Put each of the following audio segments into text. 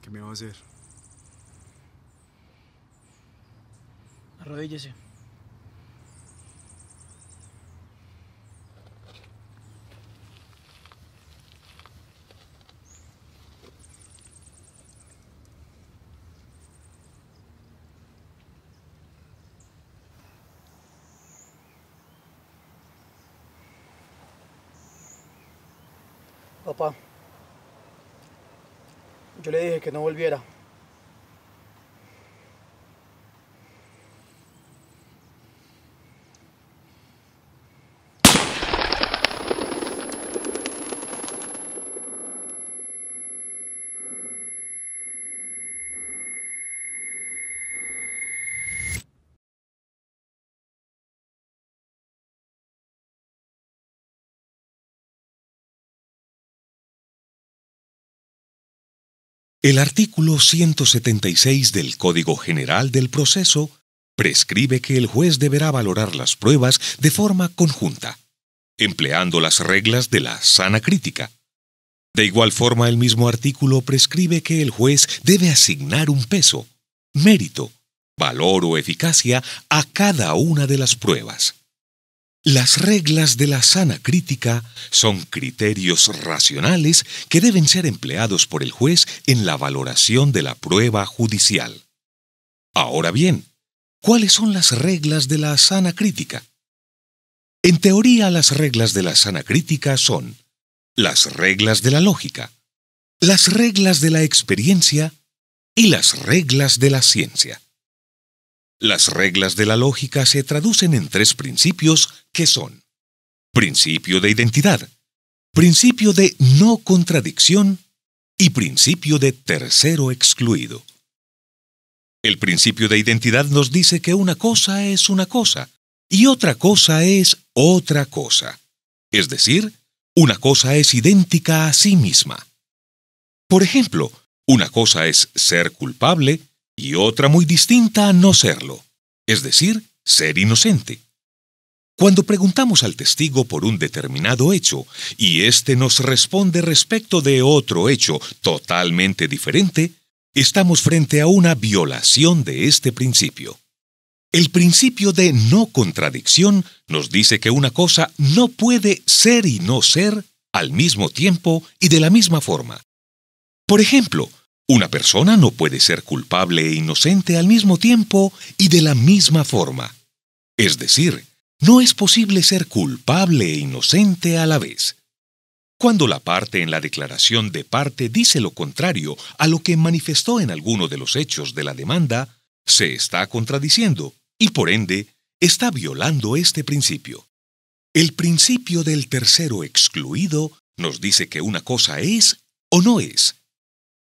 ¿Qué me va a hacer? Arrodíllese. Papá, yo le dije que no volviera. El artículo 176 del Código General del Proceso prescribe que el juez deberá valorar las pruebas de forma conjunta, empleando las reglas de la sana crítica. De igual forma, el mismo artículo prescribe que el juez debe asignar un peso, mérito, valor o eficacia a cada una de las pruebas. Las reglas de la sana crítica son criterios racionales que deben ser empleados por el juez en la valoración de la prueba judicial. Ahora bien, ¿cuáles son las reglas de la sana crítica? En teoría, las reglas de la sana crítica son las reglas de la lógica, las reglas de la experiencia y las reglas de la ciencia. Las reglas de la lógica se traducen en tres principios que son: principio de identidad, principio de no contradicción y principio de tercero excluido. El principio de identidad nos dice que una cosa es una cosa y otra cosa es otra cosa. Es decir, una cosa es idéntica a sí misma. Por ejemplo, una cosa es ser culpable y otra muy distinta a no serlo, es decir, ser inocente. Cuando preguntamos al testigo por un determinado hecho y éste nos responde respecto de otro hecho totalmente diferente, estamos frente a una violación de este principio. El principio de no contradicción nos dice que una cosa no puede ser y no ser al mismo tiempo y de la misma forma. Por ejemplo, una persona no puede ser culpable e inocente al mismo tiempo y de la misma forma. Es decir, no es posible ser culpable e inocente a la vez. Cuando la parte en la declaración de parte dice lo contrario a lo que manifestó en alguno de los hechos de la demanda, se está contradiciendo y, por ende, está violando este principio. El principio del tercero excluido nos dice que una cosa es o no es.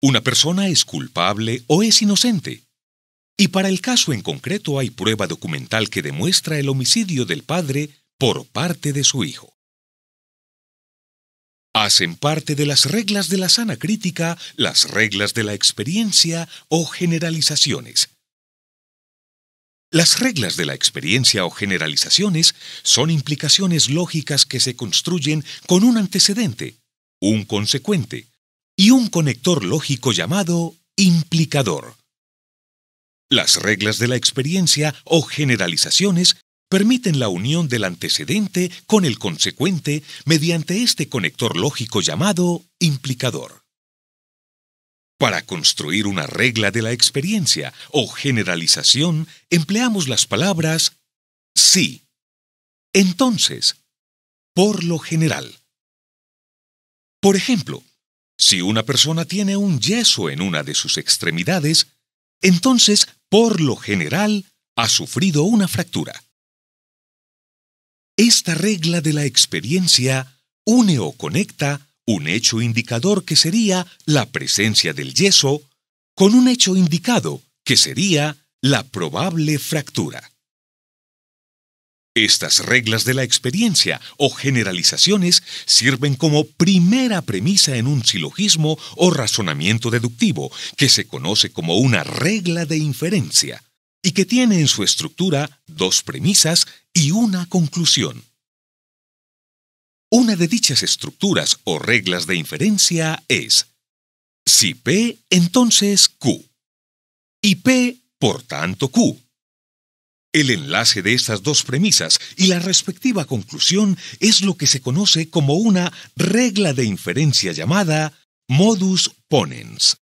Una persona es culpable o es inocente. Y para el caso en concreto hay prueba documental que demuestra el homicidio del padre por parte de su hijo. Hacen parte de las reglas de la sana crítica las reglas de la experiencia o generalizaciones. Las reglas de la experiencia o generalizaciones son implicaciones lógicas que se construyen con un antecedente, un consecuente y un conector lógico llamado implicador. Las reglas de la experiencia o generalizaciones permiten la unión del antecedente con el consecuente mediante este conector lógico llamado implicador. Para construir una regla de la experiencia o generalización, empleamos las palabras sí, entonces, por lo general. Por ejemplo, si una persona tiene un yeso en una de sus extremidades, entonces, por lo general, ha sufrido una fractura. Esta regla de la experiencia une o conecta un hecho indicador que sería la presencia del yeso con un hecho indicado que sería la probable fractura. Estas reglas de la experiencia o generalizaciones sirven como primera premisa en un silogismo o razonamiento deductivo que se conoce como una regla de inferencia y que tiene en su estructura dos premisas y una conclusión. Una de dichas estructuras o reglas de inferencia es: Si P, entonces Q. Y P, por tanto Q. El enlace de estas dos premisas y la respectiva conclusión es lo que se conoce como una regla de inferencia llamada modus ponens.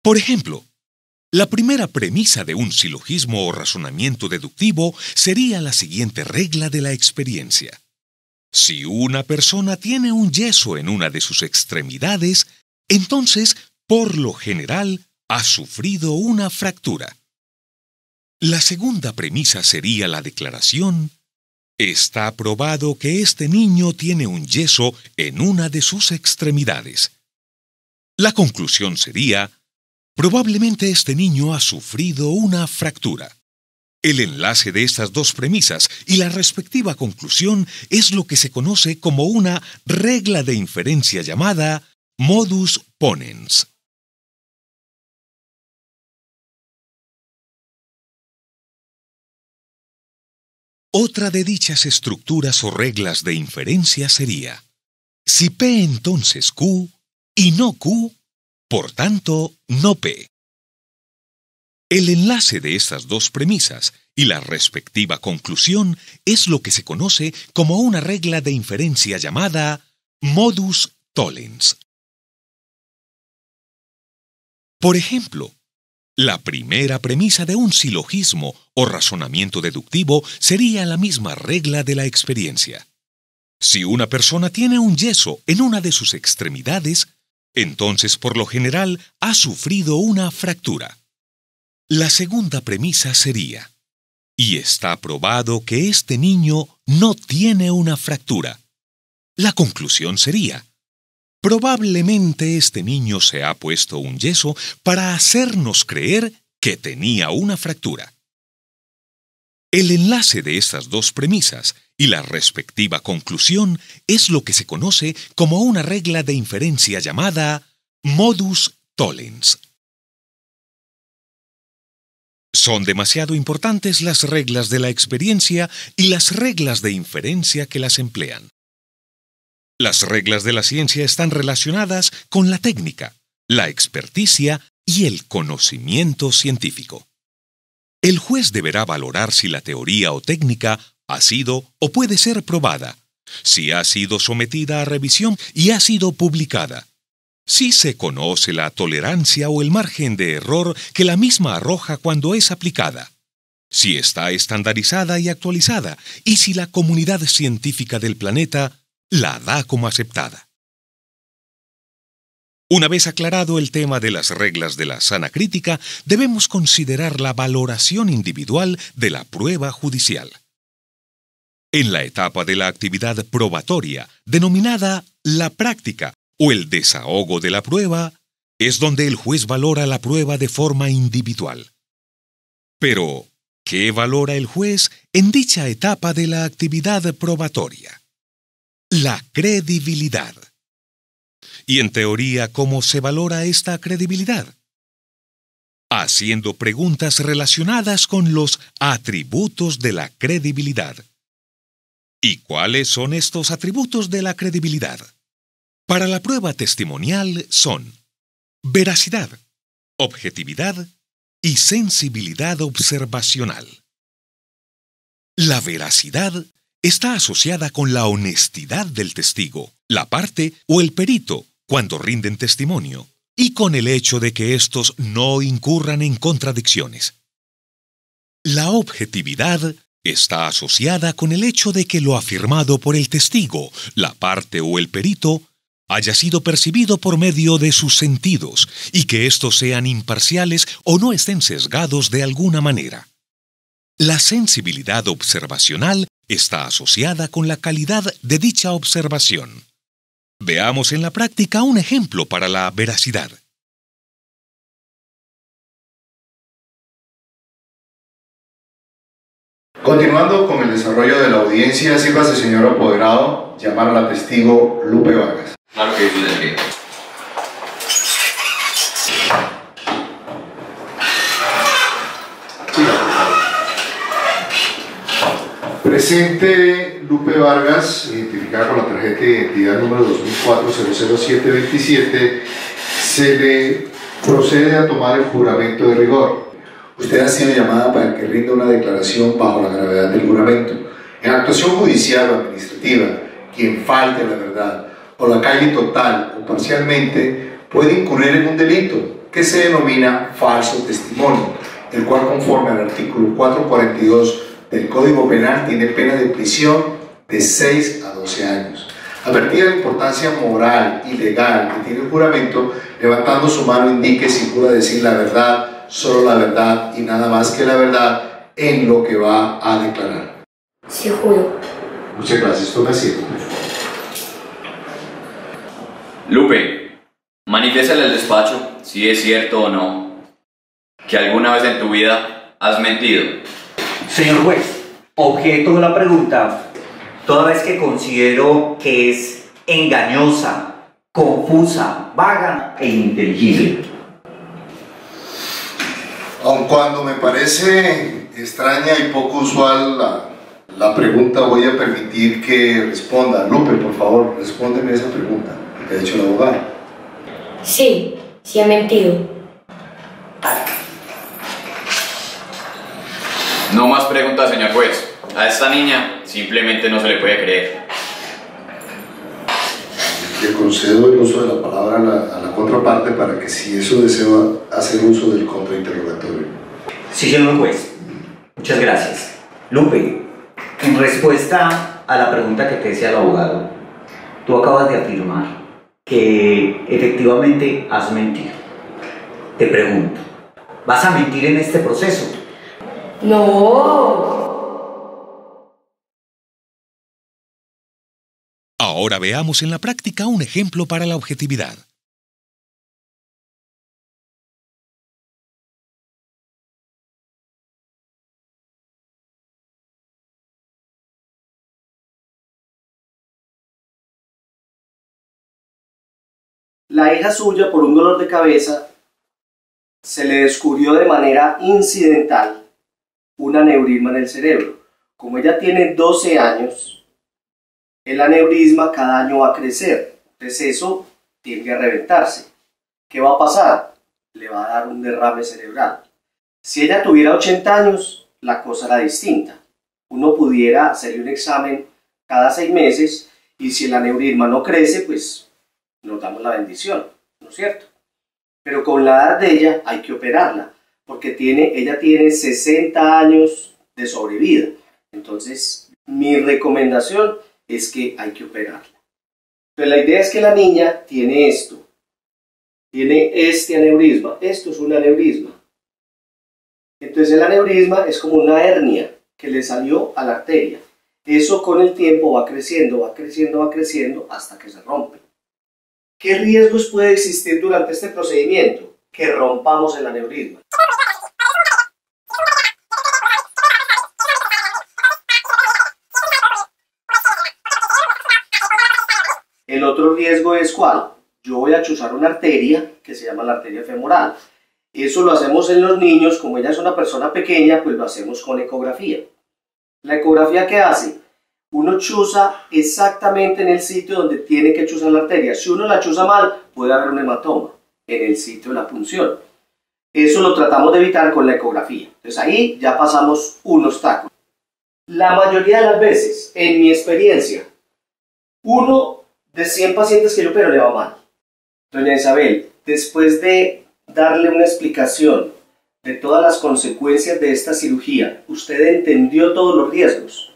Por ejemplo, la primera premisa de un silogismo o razonamiento deductivo sería la siguiente regla de la experiencia. Si una persona tiene un yeso en una de sus extremidades, entonces, por lo general, ha sufrido una fractura. La segunda premisa sería la declaración: está probado que este niño tiene un yeso en una de sus extremidades. La conclusión sería: probablemente este niño ha sufrido una fractura. El enlace de estas dos premisas y la respectiva conclusión es lo que se conoce como una regla de inferencia llamada modus ponens. Otra de dichas estructuras o reglas de inferencia sería: si P entonces Q y no Q, por tanto no P. El enlace de estas dos premisas y la respectiva conclusión es lo que se conoce como una regla de inferencia llamada modus tollens. Por ejemplo, la primera premisa de un silogismo o razonamiento deductivo sería la misma regla de la experiencia. Si una persona tiene un yeso en una de sus extremidades, entonces por lo general ha sufrido una fractura. La segunda premisa sería: y está probado que este niño no tiene una fractura. La conclusión sería: probablemente este niño se ha puesto un yeso para hacernos creer que tenía una fractura. El enlace de estas dos premisas y la respectiva conclusión es lo que se conoce como una regla de inferencia llamada modus tollens. Son demasiado importantes las reglas de la experiencia y las reglas de inferencia que las emplean. Las reglas de la ciencia están relacionadas con la técnica, la experticia y el conocimiento científico. El juez deberá valorar si la teoría o técnica ha sido o puede ser probada, si ha sido sometida a revisión y ha sido publicada, si se conoce la tolerancia o el margen de error que la misma arroja cuando es aplicada, si está estandarizada y actualizada y si la comunidad científica del planeta la da como aceptada. Una vez aclarado el tema de las reglas de la sana crítica, debemos considerar la valoración individual de la prueba judicial. En la etapa de la actividad probatoria, denominada la práctica o el desahogo de la prueba, es donde el juez valora la prueba de forma individual. Pero, ¿qué valora el juez en dicha etapa de la actividad probatoria? La credibilidad. Y en teoría, ¿cómo se valora esta credibilidad? Haciendo preguntas relacionadas con los atributos de la credibilidad. ¿Y cuáles son estos atributos de la credibilidad? Para la prueba testimonial son veracidad, objetividad y sensibilidad observacional. La veracidad está asociada con la honestidad del testigo, la parte o el perito cuando rinden testimonio, y con el hecho de que éstos no incurran en contradicciones. La objetividad está asociada con el hecho de que lo afirmado por el testigo, la parte o el perito, haya sido percibido por medio de sus sentidos y que éstos sean imparciales o no estén sesgados de alguna manera. La sensibilidad observacional está asociada con la calidad de dicha observación. Veamos en la práctica un ejemplo para la veracidad. Continuando con el desarrollo de la audiencia, sírvase, señor apoderado, llamar a la testigo Lupe Vargas. Claro que sí, Enrique. Presente Lupe Vargas, identificada con la tarjeta de identidad número 2004-00727, se le procede a tomar el juramento de rigor. Usted ha sido llamada para que rinda una declaración bajo la gravedad del juramento. En actuación judicial o administrativa, quien falte a la verdad o la calle total o parcialmente puede incurrir en un delito que se denomina falso testimonio, el cual, conforme al artículo 442 del Código Penal, tiene pena de prisión de 6 a 12 años. Advertida la importancia moral y legal que tiene el juramento, levantando su mano indique si jura decir la verdad, solo la verdad y nada más que la verdad en lo que va a declarar. Sí, juro. Muchas gracias, tome asiento. Lupe, manifiésale al despacho si es cierto o no que alguna vez en tu vida has mentido. Señor juez, objeto de la pregunta, toda vez que considero que es engañosa, confusa, vaga e ininteligible. Aun cuando me parece extraña y poco usual la pregunta, voy a permitir que responda. Lupe, por favor, respóndeme esa pregunta que ha hecho el abogado. Sí, sí ha mentido. No más preguntas, señor juez. A esta niña simplemente no se le puede creer. Le concedo el uso de la palabra a la contraparte para que, si eso desea, hacer uso del contrainterrogatorio. Sí, señor juez. Muchas gracias. Lupe, en respuesta a la pregunta que te decía el abogado, tú acabas de afirmar que efectivamente has mentido. Te pregunto, ¿vas a mentir en este proceso? No. Ahora veamos en la práctica un ejemplo para la objetividad. La hija suya, por un dolor de cabeza, se le descubrió de manera incidental un aneurisma en el cerebro. Como ella tiene 12 años, el aneurisma cada año va a crecer, entonces eso tiende a reventarse. ¿Qué va a pasar? Le va a dar un derrame cerebral. Si ella tuviera 80 años, la cosa era distinta. Uno pudiera hacerle un examen cada 6 meses y si el aneurisma no crece, pues nos damos la bendición, ¿no es cierto? Pero con la edad de ella hay que operarla, porque ella tiene 60 años de sobrevida. Entonces, mi recomendación es que hay que operarla. Pero la idea es que la niña tiene esto, tiene este aneurisma, esto es un aneurisma. Entonces el aneurisma es como una hernia que le salió a la arteria. Eso con el tiempo va creciendo, va creciendo, va creciendo hasta que se rompe. ¿Qué riesgos puede existir durante este procedimiento? Que rompamos el aneurisma. El otro riesgo es ¿cuál? Yo voy a chuzar una arteria que se llama la arteria femoral. Eso lo hacemos en los niños, como ella es una persona pequeña, pues lo hacemos con ecografía. ¿La ecografía qué hace? Uno chuza exactamente en el sitio donde tiene que chuzar la arteria. Si uno la chuza mal, puede haber un hematoma en el sitio de la punción. Eso lo tratamos de evitar con la ecografía. Entonces ahí ya pasamos un obstáculo. La mayoría de las veces, en mi experiencia, 1 de 100 pacientes que yo opero le va mal. Doña Isabel, después de darle una explicación de todas las consecuencias de esta cirugía, ¿usted entendió todos los riesgos?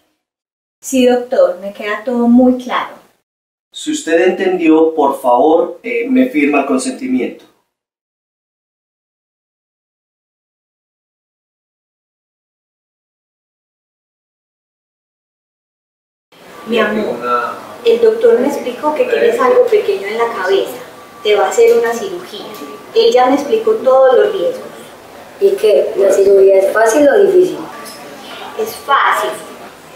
Sí, doctor, me queda todo muy claro. Si usted entendió, por favor, me firma el consentimiento. Mi amor, el doctor me explicó que tienes algo pequeño en la cabeza. Te va a hacer una cirugía. Él ya me explicó todos los riesgos. ¿Y qué? ¿La cirugía es fácil o difícil? Es fácil.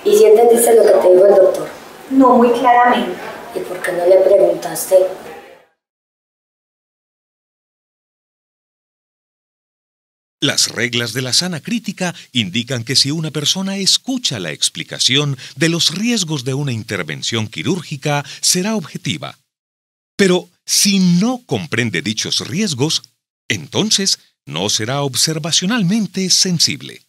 ¿Y si entendiste lo que te dijo el doctor? No muy claramente. ¿Y por qué no le preguntaste? Las reglas de la sana crítica indican que si una persona escucha la explicación de los riesgos de una intervención quirúrgica, será objetiva. Pero si no comprende dichos riesgos, entonces no será observacionalmente sensible.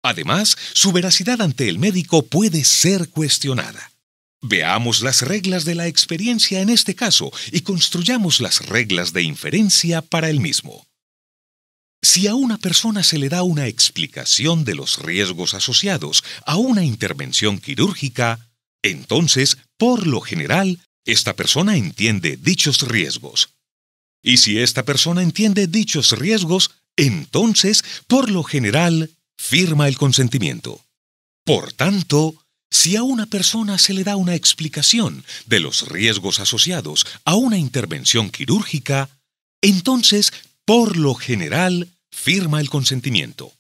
Además, su veracidad ante el médico puede ser cuestionada. Veamos las reglas de la experiencia en este caso y construyamos las reglas de inferencia para el mismo. Si a una persona se le da una explicación de los riesgos asociados a una intervención quirúrgica, entonces, por lo general, esta persona entiende dichos riesgos. Y si esta persona entiende dichos riesgos, entonces, por lo general, firma el consentimiento. Por tanto, si a una persona se le da una explicación de los riesgos asociados a una intervención quirúrgica, entonces, por lo general, firma el consentimiento.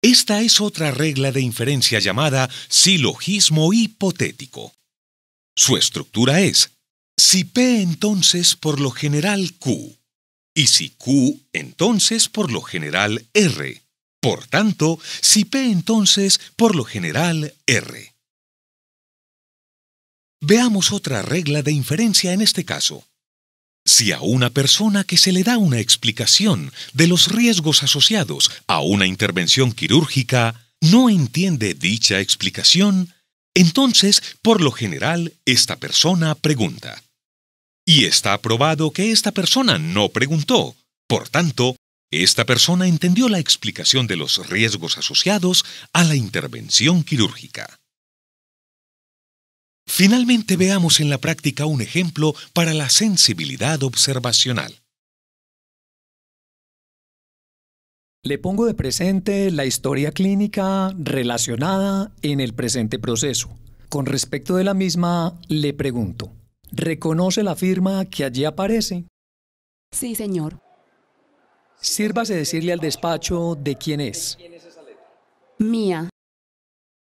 Esta es otra regla de inferencia llamada silogismo hipotético. Su estructura es: si P, entonces por lo general Q, y si Q, entonces por lo general R. Por tanto, si P, entonces por lo general R. Veamos otra regla de inferencia en este caso. Si a una persona que se le da una explicación de los riesgos asociados a una intervención quirúrgica no entiende dicha explicación, entonces, por lo general, esta persona pregunta. Y está probado que esta persona no preguntó. Por tanto, esta persona entendió la explicación de los riesgos asociados a la intervención quirúrgica. Finalmente, veamos en la práctica un ejemplo para la sensibilidad observacional. Le pongo de presente la historia clínica relacionada en el presente proceso. Con respecto de la misma, le pregunto, ¿reconoce la firma que allí aparece? Sí, señor. Sírvase decirle al despacho de quién es. Mía.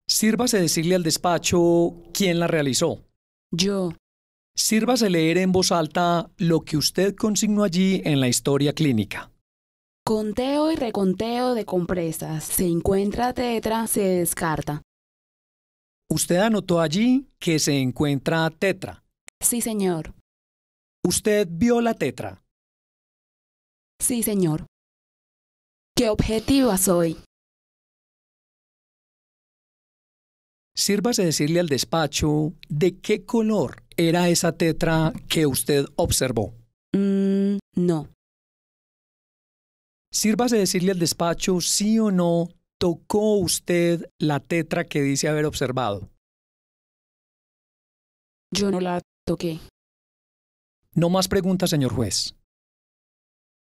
Sírvase decirle al despacho quién la realizó. Yo. Sírvase leer en voz alta lo que usted consignó allí en la historia clínica. Conteo y reconteo de compresas. Se encuentra tetra, se descarta. Usted anotó allí que se encuentra tetra. Sí, señor. ¿Usted vio la tetra? Sí, señor. ¿Qué objetiva soy? Sírvase decirle al despacho de qué color era esa tetra que usted observó. No. Sírvase decirle al despacho sí o no tocó usted la tetra que dice haber observado. Yo no la toqué. No más preguntas, señor juez.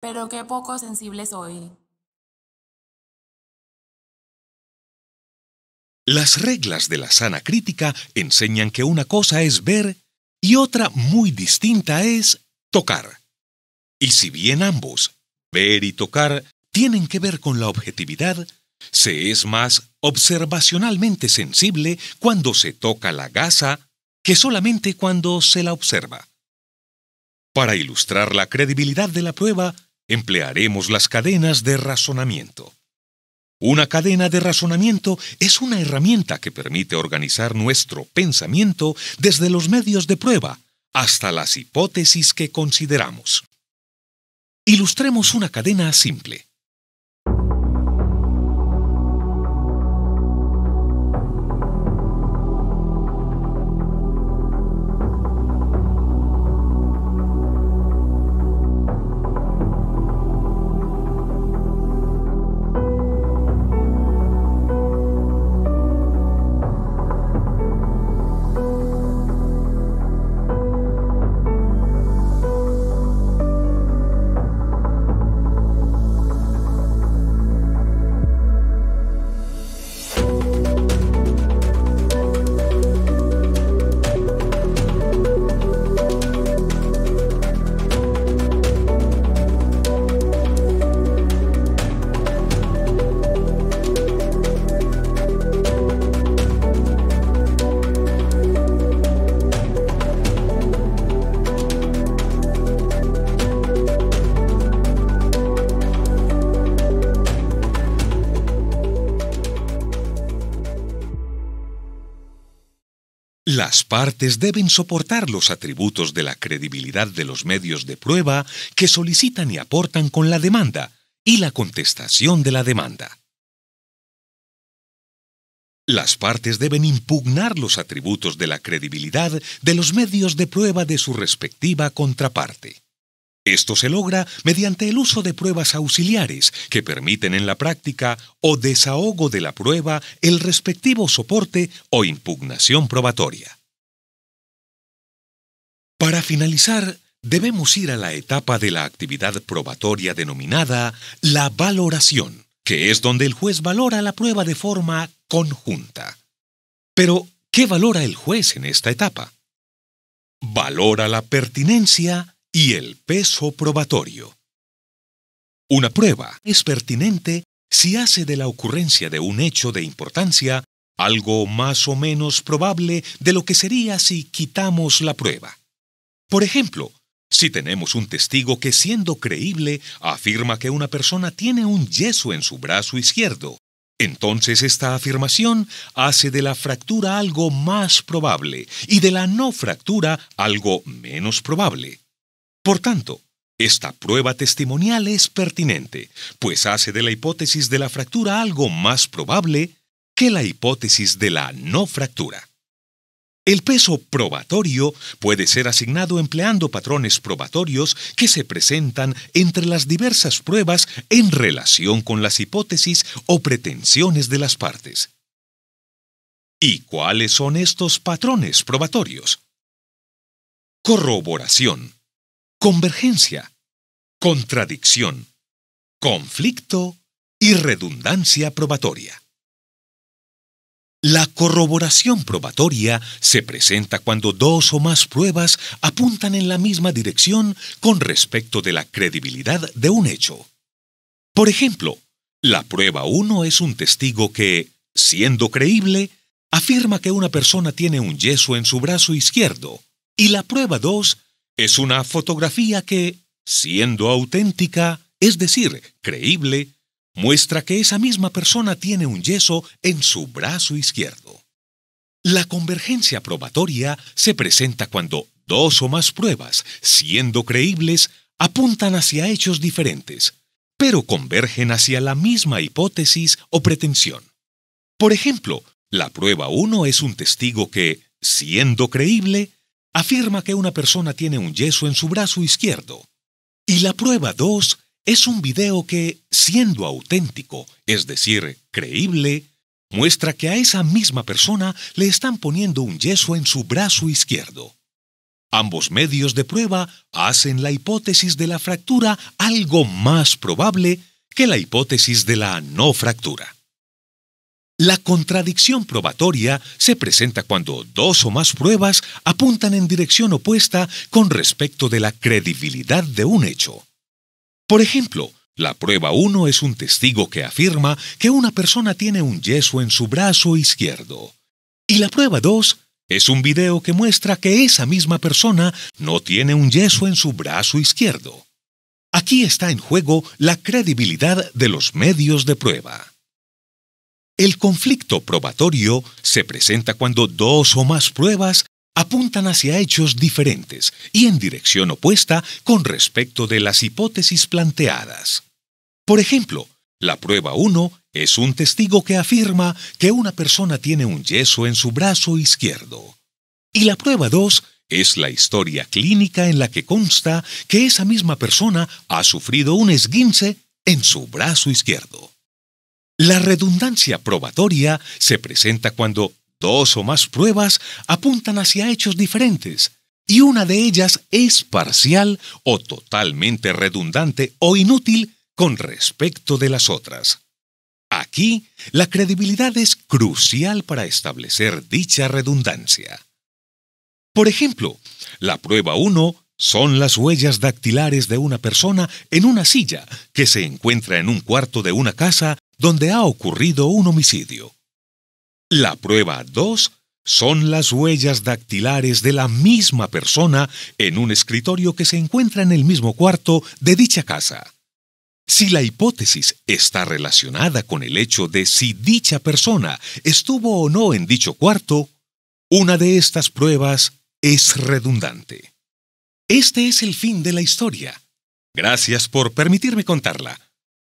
Pero qué poco sensible soy. Las reglas de la sana crítica enseñan que una cosa es ver y otra muy distinta es tocar. Y si bien ambos, ver y tocar, tienen que ver con la objetividad, se es más observacionalmente sensible cuando se toca la gasa que solamente cuando se la observa. Para ilustrar la credibilidad de la prueba, emplearemos las cadenas de razonamiento. Una cadena de razonamiento es una herramienta que permite organizar nuestro pensamiento desde los medios de prueba hasta las hipótesis que consideramos. Ilustremos una cadena simple. Las partes deben soportar los atributos de la credibilidad de los medios de prueba que solicitan y aportan con la demanda y la contestación de la demanda. Las partes deben impugnar los atributos de la credibilidad de los medios de prueba de su respectiva contraparte. Esto se logra mediante el uso de pruebas auxiliares que permiten en la práctica o desahogo de la prueba el respectivo soporte o impugnación probatoria. Para finalizar, debemos ir a la etapa de la actividad probatoria denominada la valoración, que es donde el juez valora la prueba de forma conjunta. Pero, ¿qué valora el juez en esta etapa? Valora la pertinencia y el peso probatorio. Una prueba es pertinente si hace de la ocurrencia de un hecho de importancia algo más o menos probable de lo que sería si quitamos la prueba. Por ejemplo, si tenemos un testigo que, siendo creíble, afirma que una persona tiene un yeso en su brazo izquierdo, entonces esta afirmación hace de la fractura algo más probable y de la no fractura algo menos probable. Por tanto, esta prueba testimonial es pertinente, pues hace de la hipótesis de la fractura algo más probable que la hipótesis de la no fractura. El peso probatorio puede ser asignado empleando patrones probatorios que se presentan entre las diversas pruebas en relación con las hipótesis o pretensiones de las partes. ¿Y cuáles son estos patrones probatorios? Corroboración, convergencia, contradicción, conflicto y redundancia probatoria. La corroboración probatoria se presenta cuando dos o más pruebas apuntan en la misma dirección con respecto de la credibilidad de un hecho. Por ejemplo, la prueba 1 es un testigo que, siendo creíble, afirma que una persona tiene un yeso en su brazo izquierdo, y la prueba 2 es una fotografía que, siendo auténtica, es decir, creíble, muestra que esa misma persona tiene un yeso en su brazo izquierdo. La convergencia probatoria se presenta cuando dos o más pruebas, siendo creíbles, apuntan hacia hechos diferentes, pero convergen hacia la misma hipótesis o pretensión. Por ejemplo, la prueba 1 es un testigo que, siendo creíble, afirma que una persona tiene un yeso en su brazo izquierdo. Y la prueba 2 es un video que, siendo auténtico, es decir, creíble, muestra que a esa misma persona le están poniendo un yeso en su brazo izquierdo. Ambos medios de prueba hacen la hipótesis de la fractura algo más probable que la hipótesis de la no fractura. La contradicción probatoria se presenta cuando dos o más pruebas apuntan en dirección opuesta con respecto de la credibilidad de un hecho. Por ejemplo, la prueba 1 es un testigo que afirma que una persona tiene un yeso en su brazo izquierdo. Y la prueba 2 es un video que muestra que esa misma persona no tiene un yeso en su brazo izquierdo. Aquí está en juego la credibilidad de los medios de prueba. El conflicto probatorio se presenta cuando dos o más pruebas apuntan hacia hechos diferentes y en dirección opuesta con respecto de las hipótesis planteadas. Por ejemplo, la prueba 1 es un testigo que afirma que una persona tiene un yeso en su brazo izquierdo. Y la prueba 2 es la historia clínica en la que consta que esa misma persona ha sufrido un esguince en su brazo izquierdo. La redundancia probatoria se presenta cuando dos o más pruebas apuntan hacia hechos diferentes y una de ellas es parcial o totalmente redundante o inútil con respecto de las otras. Aquí, la credibilidad es crucial para establecer dicha redundancia. Por ejemplo, la prueba 1 son las huellas dactilares de una persona en una silla que se encuentra en un cuarto de una casa donde ha ocurrido un homicidio. La prueba 2 son las huellas dactilares de la misma persona en un escritorio que se encuentra en el mismo cuarto de dicha casa. Si la hipótesis está relacionada con el hecho de si dicha persona estuvo o no en dicho cuarto, Una de estas pruebas es redundante. Este es el fin de la historia. Gracias por permitirme contarla.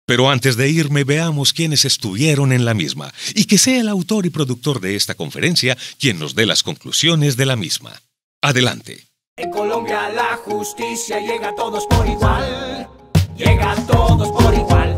Pero antes de irme, veamos quiénes estuvieron en la misma y que sea el autor y productor de esta conferencia quien nos dé las conclusiones de la misma. Adelante. En Colombia la justicia llega a todos por igual. Llega a todos por igual.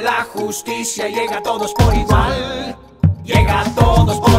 La justicia llega a todos por igual. Llega a todos por igual.